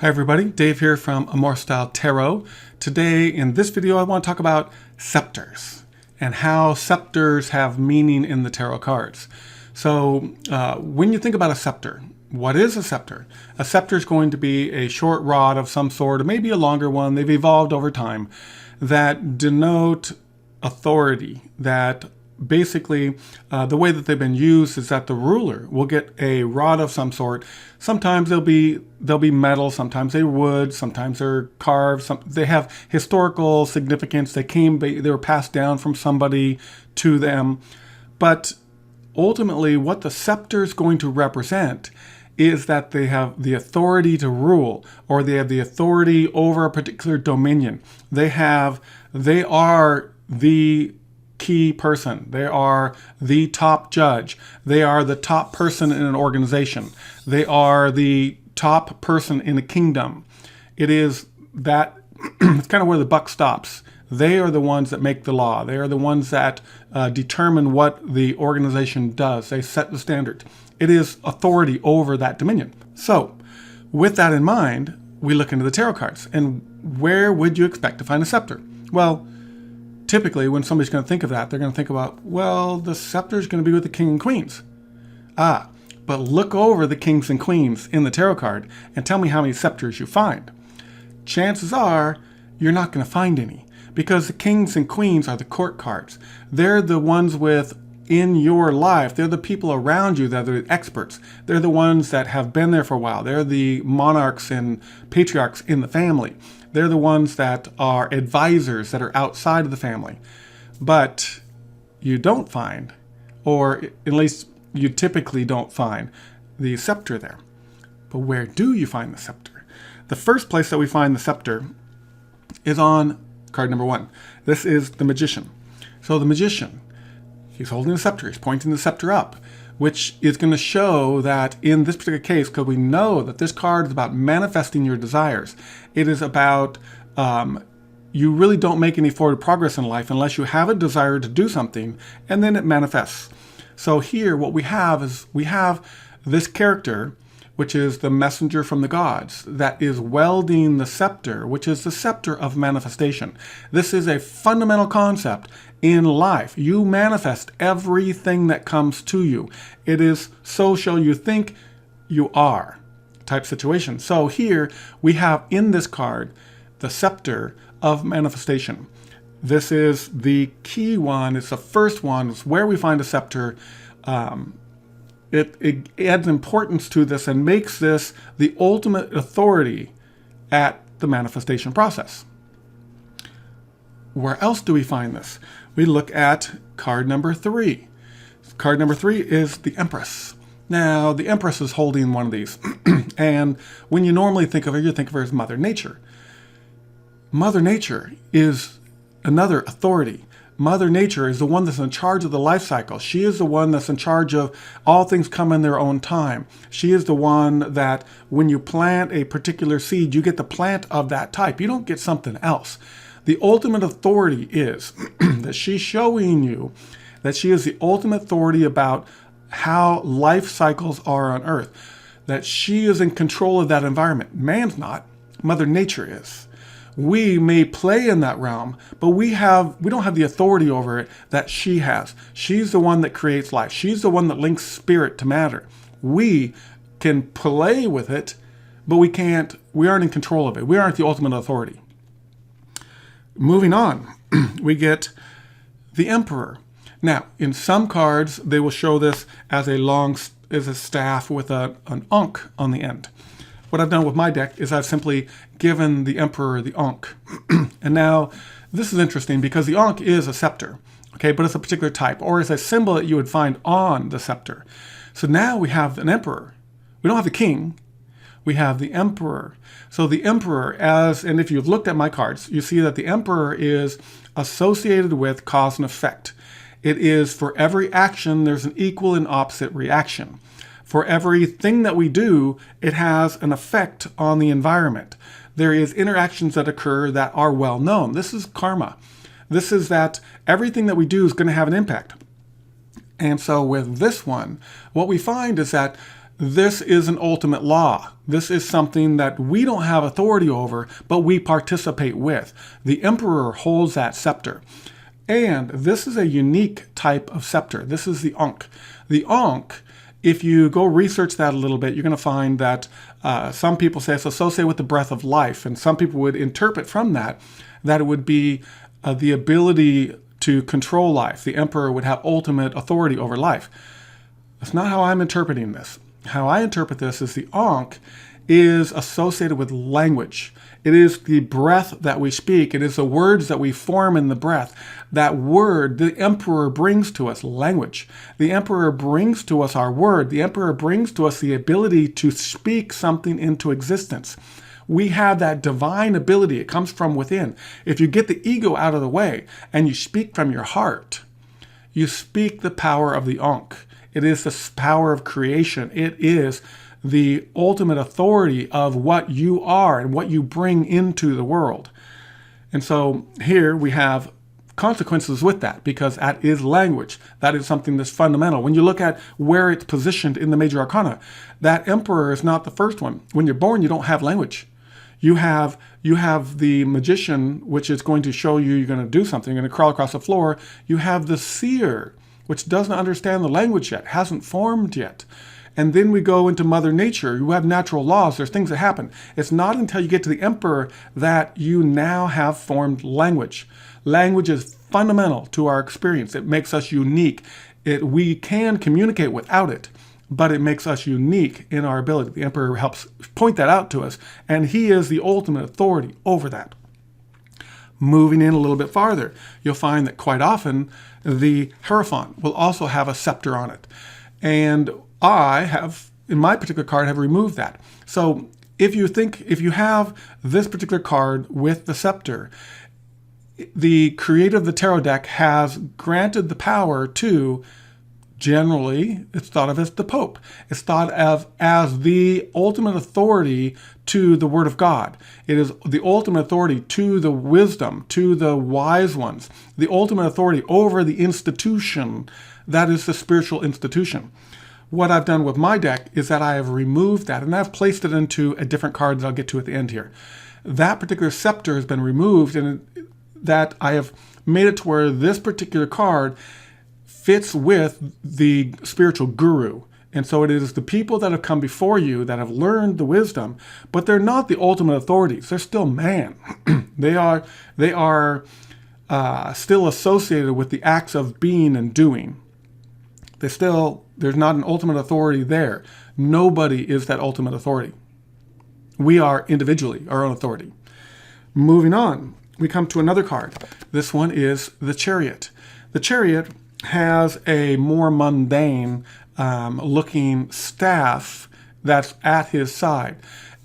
Hi everybody, Dave here from Amor Style Tarot. Today in this video I want to talk about scepters and how scepters have meaning in the tarot cards. So when you think about a scepter, what is a scepter? A scepter is going to be a short rod of some sort, or maybe a longer one. They've evolved over time that denote authority, that basically, the way that they've been used is that the ruler will get a rod of some sort. Sometimes they'll be metal, sometimes they're wood, sometimes they're carved. They have historical significance. They were passed down from somebody to them. But ultimately, what the scepter is going to represent is that they have the authority to rule, or they have the authority over a particular dominion. They are the key person. They are the top judge. They are the top person in an organization. They are the top person in a kingdom. It is that it's kind of where the buck stops. They are the ones that make the law. They are the ones that determine what the organization does. They set the standard. It is authority over that dominion. So with that in mind, we look into the tarot cards. And where would you expect to find a scepter? Well, typically, when somebody's going to think of that, they're going to think about, well, the scepter is going to be with the king and queens. But look over the kings and queens in the tarot card and tell me how many scepters you find. Chances are you're not going to find any, because the kings and queens are the court cards. They're the ones in your life. They're the people around you that are the experts. They're the ones that have been there for a while. They're the monarchs and patriarchs in the family. They're the ones that are advisors that are outside of the family. But you don't find, or at least you typically don't find, the scepter there. But where do you find the scepter? The first place that we find the scepter is on card number 1. This is the magician. So the magician, he's holding the scepter. He's pointing the scepter up, which is going to show that in this particular case, because we know that this card is about manifesting your desires. It is about you really don't make any forward progress in life unless you have a desire to do something, and then it manifests. So here what we have is this character, which is the messenger from the gods, that is wielding the scepter, which is the scepter of manifestation. This is a fundamental concept in life. You manifest everything that comes to you. It is so shall you think you are type situation. So here we have in this card the scepter of manifestation. This is the key one. It's the first one. It's where we find a scepter. It adds importance to this and makes this the ultimate authority at the manifestation process. Where else do we find this? We look at card number 3. Card number 3 is the Empress. Now, the Empress is holding one of these. And when you normally think of her, you think of her as Mother Nature. Mother Nature is another authority. Mother Nature is the one that's in charge of the life cycle. She is the one that's in charge of all things come in their own time. She is the one that when you plant a particular seed, you get the plant of that type. You don't get something else. The ultimate authority is that she's showing you that she is the ultimate authority about how life cycles are on Earth. That she is in control of that environment. Man's not. Mother Nature is. We may play in that realm, but we don't have the authority over it that she has. She's the one that creates life. She's the one that links spirit to matter. We can play with it, but we aren't in control of it. We aren't the ultimate authority. Moving on, we get the Emperor. Now, in some cards, they will show this as a staff with an ankh on the end. What I've done with my deck is I've simply given the Emperor the ankh. And now, this is interesting because the ankh is a scepter, okay, but it's a particular type, or it's a symbol that you would find on the scepter. So now we have an Emperor. We don't have the king. We have the Emperor. So the Emperor, and if you've looked at my cards, you see that the Emperor is associated with cause and effect. It is for every action, there's an equal and opposite reaction. For everything that we do, it has an effect on the environment. There is interactions that occur that are well known. This is karma. This is that everything that we do is going to have an impact. And so with this one, what we find is that This is an ultimate law. This is something that we don't have authority over, but we participate with. The emperor holds that scepter. And this is a unique type of scepter. This is the Ankh. The Ankh, if you go research that a little bit, you're going to find that some people say it's associated with the breath of life, and some people would interpret from that it would be the ability to control life. The emperor would have ultimate authority over life. That's not how I'm interpreting this. How I interpret this is the Ankh is associated with language. It is the breath that we speak. It is the words that we form in the breath. That word, the emperor brings to us language. The emperor brings to us our word. The emperor brings to us the ability to speak something into existence. We have that divine ability. It comes from within. If you get the ego out of the way and you speak from your heart, you speak the power of the Ankh. It is the power of creation. It is the ultimate authority of what you are and what you bring into the world. And so here we have consequences with that, because that is language. That is something that's fundamental. When you look at where it's positioned in the major arcana, that emperor is not the first one. When you're born, you don't have language. You have the magician, which is going to show you you're going to do something, you're going to crawl across the floor. You have the seer, which doesn't understand the language yet, hasn't formed yet. And then we go into Mother Nature. You have natural laws. There's things that happen. It's not until you get to the emperor that you now have formed language. Language is fundamental to our experience. It makes us unique. We can communicate without it, but it makes us unique in our ability. The emperor helps point that out to us, and he is the ultimate authority over that. Moving in a little bit farther, you'll find that quite often the Hierophant will also have a scepter on it. And I have, in my particular card, have removed that. So if you have this particular card with the scepter, the creator of the tarot deck has granted the power to, generally, it's thought of as the Pope. It's thought of as the ultimate authority to the Word of God. It is the ultimate authority to the wisdom, to the wise ones, the ultimate authority over the institution that is the spiritual institution. What I've done with my deck is that I have removed that, and I've placed it into a different card that I'll get to at the end here. That particular scepter has been removed, and that I have made it to where this particular card fits with the spiritual guru. And so it is the people that have come before you that have learned the wisdom, but they're not the ultimate authorities. They're still man. They are still associated with the acts of being and doing. There's not an ultimate authority there. Nobody is that ultimate authority. We are individually our own authority. Moving on, we come to another card. This one is the Chariot. The Chariot has a more mundane looking staff that's at his side.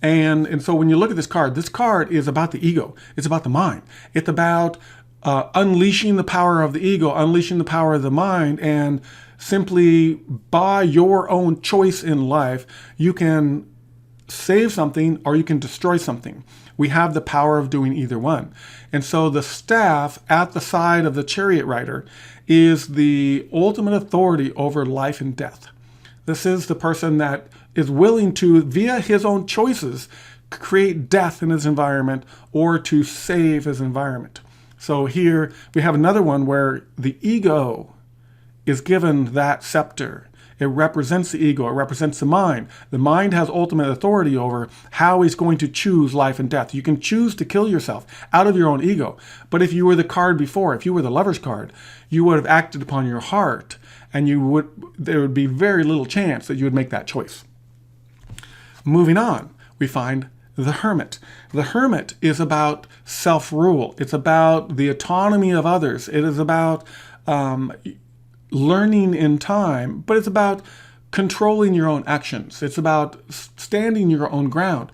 And so when you look at this card is about the ego. It's about the mind. It's about unleashing the power of the ego, unleashing the power of the mind, and simply by your own choice in life, you can save something or you can destroy something. We have the power of doing either one. And so the staff at the side of the chariot rider is the ultimate authority over life and death. This is the person that is willing to, via his own choices, create death in his environment or to save his environment. So here we have another one where the ego is given that scepter. It represents the ego. It represents the mind. The mind has ultimate authority over how he's going to choose life and death. You can choose to kill yourself out of your own ego. But if you were the card before, if you were the Lover's card, you would have acted upon your heart, and there would be very little chance that you would make that choice. Moving on, we find the Hermit. The Hermit is about self-rule. It's about the autonomy of others. It is about learning in time, but it's about controlling your own actions. It's about standing your own ground.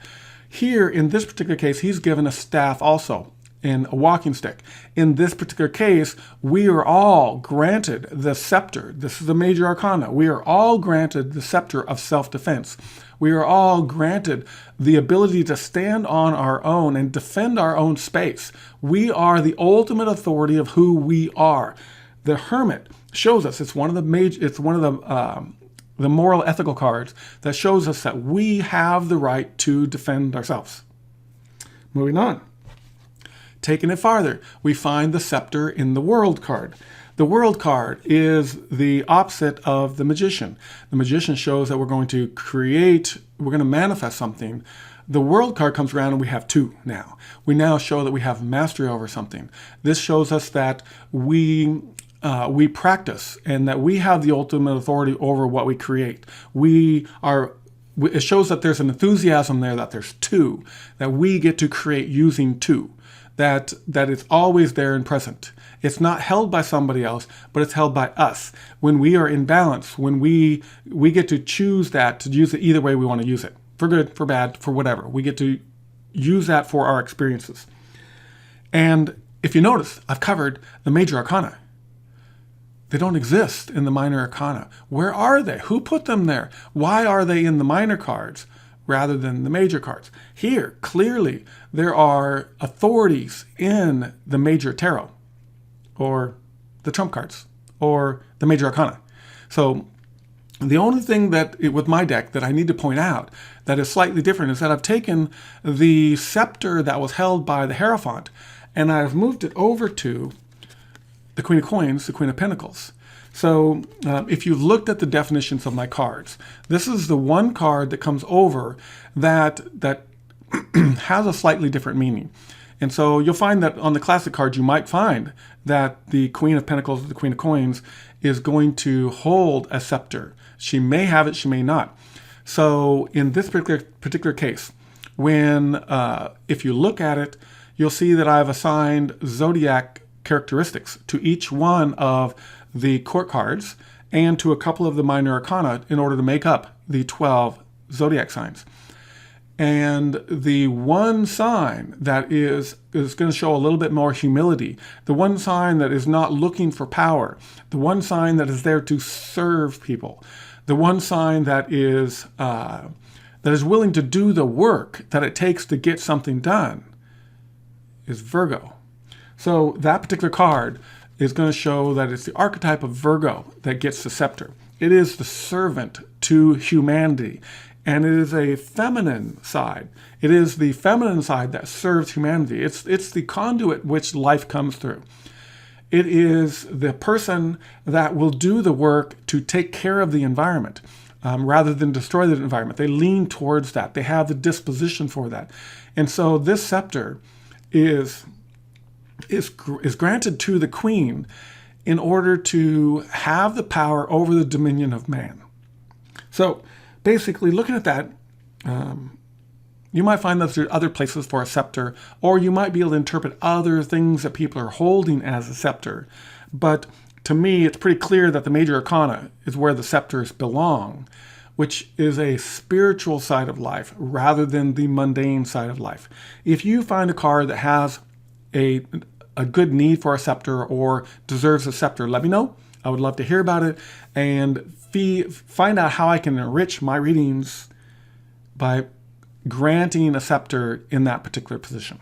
Here, in this particular case, he's given a staff also, in a walking stick. In this particular case, we are all granted the scepter. This is the major arcana. We are all granted the scepter of self-defense. We are all granted the ability to stand on our own and defend our own space. We are the ultimate authority of who we are. The Hermit shows us it's one of the the moral ethical cards that shows us that we have the right to defend ourselves. Moving on. Taking it farther, we find the Scepter in the World card. The World card is the opposite of the Magician. The Magician shows that we're going to manifest something. The World card comes around and we have two now. We now show that we have mastery over something. This shows us that we practice and that we have the ultimate authority over what we create. It shows that there's an enthusiasm there, that there's two, that we get to create using two, that it's always there and present. It's not held by somebody else, but it's held by us. When we are in balance, when we get to choose that, to use it either way we want to use it, for good, for bad, for whatever. We get to use that for our experiences. And if you notice, I've covered the major arcana. They don't exist in the minor arcana. Where are they? Who put them there? Why are they in the minor cards rather than the major cards? Here, clearly, there are authorities in the major tarot, or the trump cards, or the major arcana. So the only thing with my deck that I need to point out that is slightly different is that I've taken the scepter that was held by the Hierophant and I've moved it over to the Queen of Coins, the Queen of Pentacles. So if you've looked at the definitions of my cards, this is the one card that comes over that has a slightly different meaning. And so you'll find that on the classic cards, you might find that the Queen of Pentacles, the Queen of Coins, is going to hold a scepter. She may have it, she may not. So in this particular case, if you look at it, you'll see that I've assigned zodiac characteristics to each one of the court cards and to a couple of the minor arcana in order to make up the 12 zodiac signs. And the one sign that is going to show a little bit more humility, the one sign that is not looking for power, the one sign that is there to serve people, the one sign that is willing to do the work that it takes to get something done is Virgo. So that particular card is going to show that it's the archetype of Virgo that gets the scepter. It is the servant to humanity. And it is a feminine side. It is the feminine side that serves humanity. It's the conduit which life comes through. It is the person that will do the work to take care of the environment rather than destroy the environment. They lean towards that. They have the disposition for that. And so this scepter is granted to the queen in order to have the power over the dominion of man. So basically, looking at that, you might find that there are other places for a scepter, or you might be able to interpret other things that people are holding as a scepter. But to me, it's pretty clear that the major arcana is where the scepters belong, which is a spiritual side of life rather than the mundane side of life. If you find a card that has a good need for a scepter or deserves a scepter, let me know. I would love to hear about it and find out how I can enrich my readings by granting a scepter in that particular position.